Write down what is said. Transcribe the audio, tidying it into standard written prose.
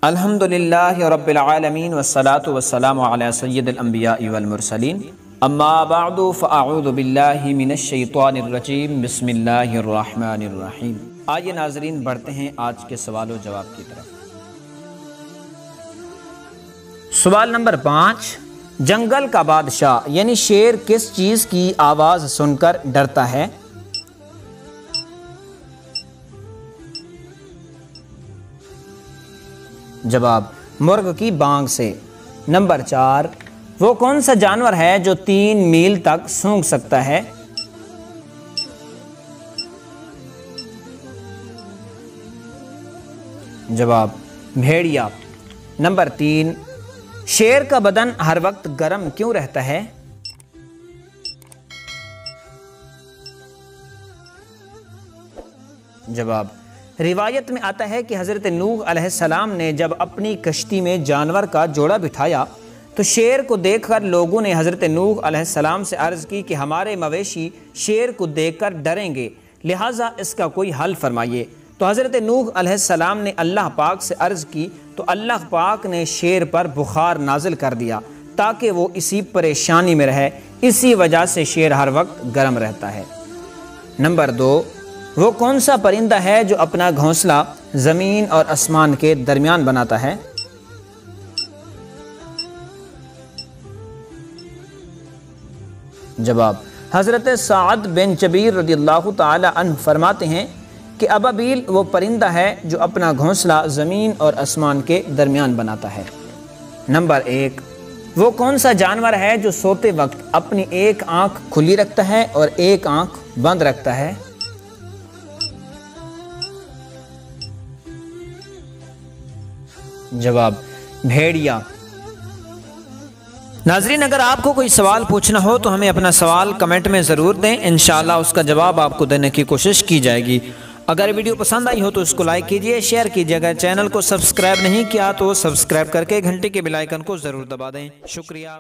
अल्हम्दुलिल्लाहि रब्बिल आलमीन वस्सलातु वस्सलामु अला सय्यिदिल अंबियाइ वल मुरसलीन अम्मा बअदु फ़अऊज़ु बिल्लाहि मिनश शैतानिर रजीम बिस्मिल्लाहिर रहमानिर रहीम। आइए नाज़रीन बढ़ते हैं आज के सवाल व जवाब की तरफ। सवाल नंबर 5, जंगल का बादशाह यानी शेर किस चीज़ की आवाज़ सुनकर डरता है? जवाब, मुर्ग की बांग से। नंबर 4, वो कौन सा जानवर है जो 3 मील तक सूंघ सकता है? जवाब, भेड़िया। नंबर 3, शेर का बदन हर वक्त गर्म क्यों रहता है? जवाब, रिवायत में आता है कि हज़रत नूह अलैहिस्सलाम ने जब अपनी कश्ती में जानवर का जोड़ा बिठाया तो शेर को देखकर लोगों ने हज़रत नूह अलैहिस्सलाम से अर्ज़ की कि हमारे मवेशी शेर को देखकर डरेंगे, लिहाजा इसका कोई हल फरमाइए। तो हज़रत नूह अलैहिस्सलाम ने अल्लाह पाक से अर्ज़ की तो अल्लाह पाक ने शेर पर बुखार नाजिल कर दिया ताकि वो इसी परेशानी में रहे, इसी वजह से शेर हर वक्त गर्म रहता है। नंबर 2, वो कौन सा परिंदा है जो अपना घोंसला ज़मीन और आसमान के दरमियान बनाता है? जवाब, हज़रत साद बिन जबीर रदियल्लाहु ताला अन्हु फरमाते हैं कि अबाबील वो परिंदा है जो अपना घोंसला ज़मीन और आसमान के दरमियान बनाता है। नंबर 1, वो कौन सा जानवर है जो सोते वक्त अपनी एक आँख खुली रखता है और एक आँख बंद रखता है? जवाब, भेड़िया। नाज़रीन, अगर आपको कोई सवाल पूछना हो तो हमें अपना सवाल कमेंट में ज़रूर दें, इंशाअल्लाह उसका जवाब आपको देने की कोशिश की जाएगी। अगर वीडियो पसंद आई हो तो इसको लाइक कीजिए, शेयर कीजिए। अगर चैनल को सब्सक्राइब नहीं किया तो सब्सक्राइब करके घंटे के बेल आइकन को ज़रूर दबा दें। शुक्रिया।